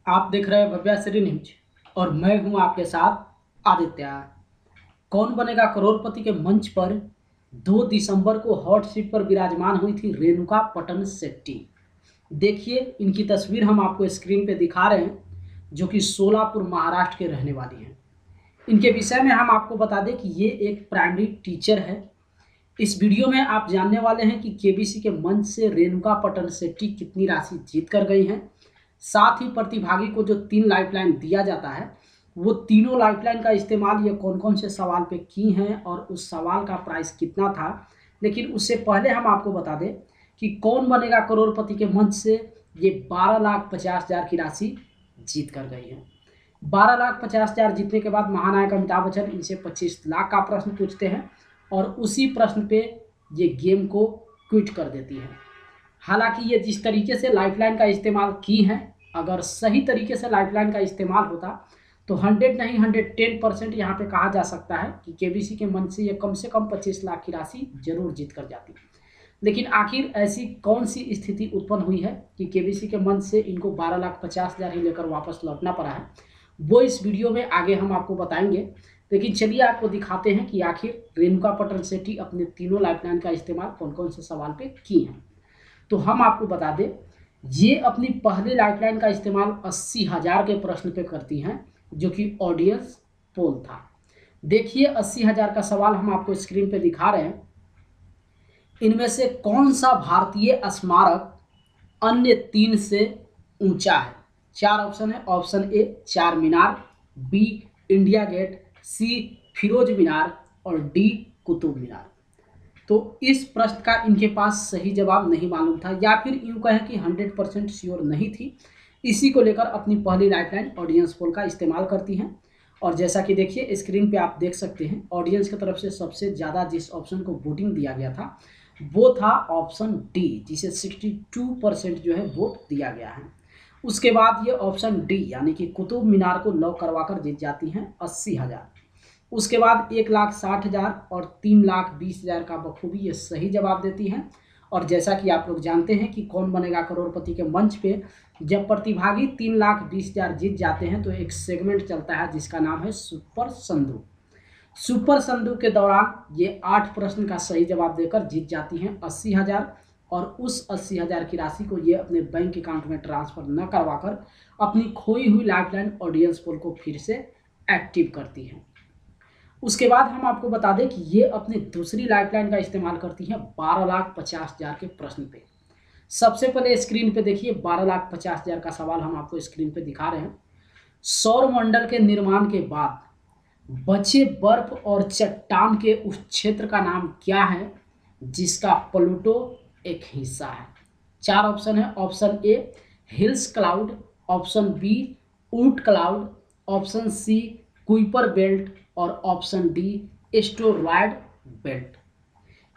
आप देख रहे हैं भव्याश्री न्यूज और मैं हूं आपके साथ आदित्य। कौन बनेगा करोड़पति के मंच पर 2 दिसंबर को हॉट सीट पर विराजमान हुई थी रेणुका पटन शेट्टी। देखिए इनकी तस्वीर हम आपको स्क्रीन पे दिखा रहे हैं, जो कि सोलापुर महाराष्ट्र के रहने वाली हैं। इनके विषय में हम आपको बता दें कि ये एक प्राइमरी टीचर है। इस वीडियो में आप जानने वाले हैं कि केबीसी के मंच से रेणुका पटन शेट्टी कितनी राशि जीत कर गई हैं। साथ ही प्रतिभागी को जो 3 लाइफलाइन दिया जाता है, वो तीनों लाइफलाइन का इस्तेमाल ये कौन कौन से सवाल पे की हैं और उस सवाल का प्राइस कितना था। लेकिन उससे पहले हम आपको बता दें कि कौन बनेगा करोड़पति के मंच से ये 12,50,000 की राशि जीत कर गई है। 12,50,000 जीतने के बाद महानायक अमिताभ बच्चन इनसे 25 लाख का प्रश्न पूछते हैं और उसी प्रश्न पे ये गेम को क्विट कर देती है। हालांकि ये जिस तरीके से लाइफलाइन का इस्तेमाल की है, अगर सही तरीके से लाइफलाइन का इस्तेमाल होता तो 100 नहीं 110% यहाँ पे कहा जा सकता है कि केबीसी के मंच से ये कम 25 लाख की राशि जरूर जीत कर जाती। लेकिन आखिर ऐसी कौन सी स्थिति उत्पन्न हुई है कि केबीसी के मंच से इनको 12,50,000 ही लेकर वापस लौटना पड़ा है, वो इस वीडियो में आगे हम आपको बताएंगे। लेकिन चलिए आपको दिखाते हैं कि आखिर रेणुका पटन शेट्टी अपने तीनों लाइफलाइन का इस्तेमाल कौन कौन से सवाल पे की हैं। तो हम आपको बता दें, ये अपनी पहली लाइफलाइन का इस्तेमाल 80,000 के प्रश्न पे करती हैं, जो कि ऑडियंस पोल था। देखिए 80,000 का सवाल हम आपको स्क्रीन पे दिखा रहे हैं। इनमें से कौन सा भारतीय स्मारक अन्य 3 से ऊंचा है? 4 ऑप्शन है। ऑप्शन ए चार मीनार, बी इंडिया गेट, सी फिरोज मीनार और डी कुतुब मीनार। तो इस प्रश्न का इनके पास सही जवाब नहीं मालूम था, या फिर यूँ कहें कि 100% श्योर नहीं थी। इसी को लेकर अपनी पहली लाइफलाइन ऑडियंस पोल का इस्तेमाल करती हैं। और जैसा कि देखिए स्क्रीन पे आप देख सकते हैं, ऑडियंस की तरफ से सबसे ज़्यादा जिस ऑप्शन को वोटिंग दिया गया था वो था ऑप्शन डी, जिसे 62% जो है वोट दिया गया है। उसके बाद ये ऑप्शन डी यानी कि कुतुब मीनार को लॉक करवाकर जीत जाती हैं 80,000। उसके बाद 1,60,000 और 3,20,000 का बखूबी ये सही जवाब देती हैं। और जैसा कि आप लोग जानते हैं कि कौन बनेगा करोड़पति के मंच पे जब प्रतिभागी 3,20,000 जीत जाते हैं तो एक सेगमेंट चलता है जिसका नाम है सुपर संधू। सुपर संधू के दौरान ये 8 प्रश्न का सही जवाब देकर जीत जाती हैं 80,000 और उस 80,000 की राशि को ये अपने बैंक अकाउंट में ट्रांसफर न करवाकर अपनी खोई हुई लाइफलाइन ऑडियंस पोल को फिर से एक्टिव करती हैं। उसके बाद हम आपको बता दें कि ये अपनी दूसरी लाइफलाइन का इस्तेमाल करती हैं 12,50,000 के प्रश्न पे। सबसे पहले स्क्रीन पे देखिए 12,50,000 का सवाल हम आपको स्क्रीन पे दिखा रहे हैं। सौर मंडल के निर्माण के बाद बचे बर्फ और चट्टान के उस क्षेत्र का नाम क्या है जिसका प्लूटो एक हिस्सा है? 4 ऑप्शन है। Option A Hills cloud, option B Oort cloud, option C Kuiper belt और ऑप्शन डी एस्टेरॉयड बेल्ट।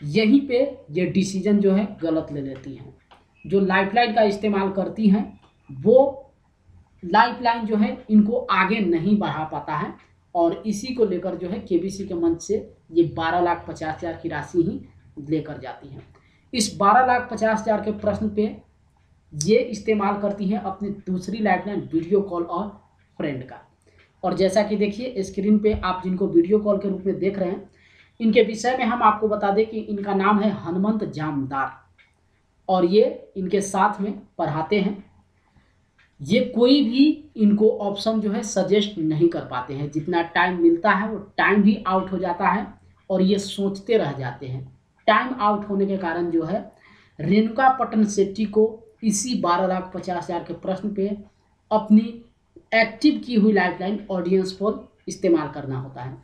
यहीं पे ये डिसीजन जो है गलत ले लेती हैं। जो लाइफलाइन का इस्तेमाल करती हैं वो लाइफलाइन जो है इनको आगे नहीं बढ़ा पाता है और इसी को लेकर जो है केबीसी के मंच से ये 12,50,000 की राशि ही लेकर जाती हैं। इस 12,50,000 के प्रश्न पे ये इस्तेमाल करती हैं अपनी दूसरी लाइफलाइन वीडियो कॉल और फ्रेंड का। और जैसा कि देखिए स्क्रीन पे आप जिनको वीडियो कॉल के रूप में देख रहे हैं, इनके विषय में हम आपको बता दें कि इनका नाम है हनुमंत जामदार और ये इनके साथ में पढ़ाते हैं। ये कोई भी इनको ऑप्शन जो है सजेस्ट नहीं कर पाते हैं। जितना टाइम मिलता है वो टाइम भी आउट हो जाता है और ये सोचते रह जाते हैं। टाइम आउट होने के कारण जो है रेणुका पटन शेट्टी को इसी 12,50,000 के प्रश्न पे अपनी एक्टिव की हुई लाइफलाइन ऑडियंस पोल इस्तेमाल करना होता है।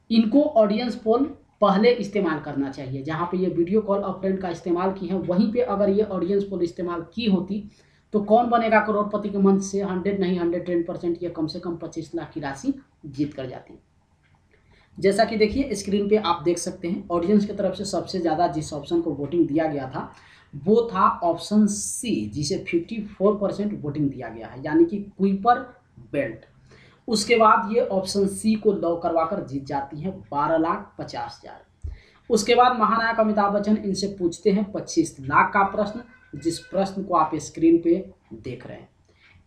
इनको ऑडियंस पोल पहले इस्तेमाल करना चाहिए। जहाँ पे ये वीडियो कॉल और फ्रेंड का इस्तेमाल की है, वहीं पे अगर ये ऑडियंस पोल इस्तेमाल की होती तो कौन बनेगा करोड़पति के मंच से 100 नहीं 110% ये कम से कम 25 लाख की राशि जीत कर जाती। जैसा कि देखिए स्क्रीन पे आप देख सकते हैं, ऑडियंस की तरफ से सबसे ज़्यादा जिस ऑप्शन को वोटिंग दिया गया था वो था ऑप्शन सी, जिसे 54% वोटिंग दिया गया है, यानी कि कुइपर बेल्ट। उसके बाद ये ऑप्शन सी को लॉक करवाकर जीत जाती है 12,50,000। उसके बाद महानायक अमिताभ बच्चन इनसे पूछते हैं 25 लाख का प्रश्न, जिस प्रश्न को आप स्क्रीन पे देख रहे हैं।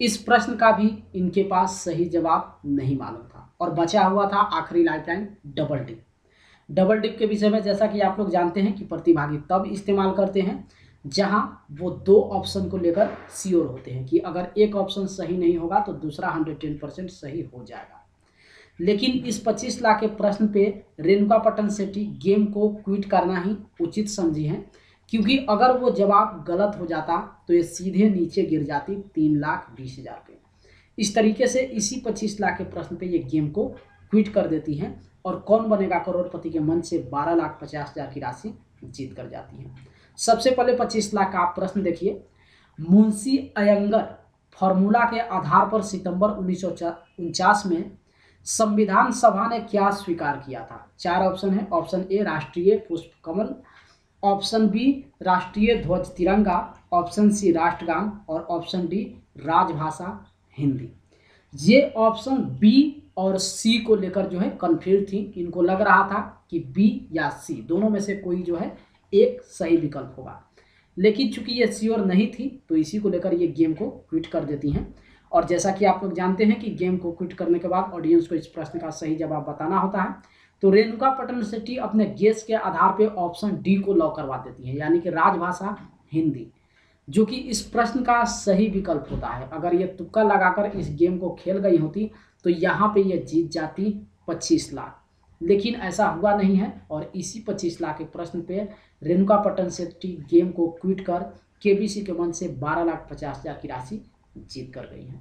इस प्रश्न का भी इनके पास सही जवाब नहीं मालूम था और बचा हुआ था आखिरी lifeline double dip. Double dip के विषय में जैसा कि आप लोग जानते हैं कि प्रतिभागी तब इस्तेमाल करते हैं जहां वो दो ऑप्शन को लेकर श्योर होते हैं कि अगर एक ऑप्शन सही नहीं होगा तो दूसरा 110% सही हो जाएगा। लेकिन इस 25 लाख के प्रश्न पे रेणुका पट्टन शेट्टी गेम को क्विट करना ही उचित समझी है, क्योंकि अगर वो जवाब गलत हो जाता तो ये सीधे नीचे गिर जाती 3,20,000 पे। इस तरीके से इसी 25 लाख के प्रश्न पे ये गेम को क्विट कर देती हैं और कौन बनेगा करोड़पति के मंच से 12,50,000 की राशि जीत कर जाती है। सबसे पहले 25 लाख का आप प्रश्न देखिए। मुंशी अयंगर फॉर्मूला के आधार पर सितंबर 1949 में संविधान सभा ने क्या स्वीकार किया था? 4 ऑप्शन है। ऑप्शन ए राष्ट्रीय पुष्प कमल, ऑप्शन बी राष्ट्रीय ध्वज तिरंगा, ऑप्शन सी राष्ट्रगान और ऑप्शन डी राजभाषा हिंदी। ये ऑप्शन बी और सी को लेकर जो है कंफ्यूज थी, इनको लग रहा था कि बी या सी दोनों में से कोई जो है एक सही विकल्प होगा, लेकिन चूंकि ये श्योर नहीं थी तो इसी को लेकर ये गेम को क्विट कर देती हैं। और जैसा कि आप लोग जानते हैं कि गेम को क्विट करने के बाद ऑडियंस को इस प्रश्न का सही जवाब बताना होता है, तो रेणुका पट्टन शेट्टी अपने गेस के आधार पर ऑप्शन डी को लॉक करवा देती है, यानी कि राजभाषा हिंदी, जो कि इस प्रश्न का सही विकल्प होता है। अगर ये तुक्का लगाकर इस गेम को खेल गई होती तो यहाँ पे ये जीत जाती 25 लाख, लेकिन ऐसा हुआ नहीं है और इसी 25 लाख के प्रश्न पे रेणुका पट्टन शेट्टी गेम को क्विट कर केबीसी के मंच से 12,50,000 की राशि जीत कर गई है।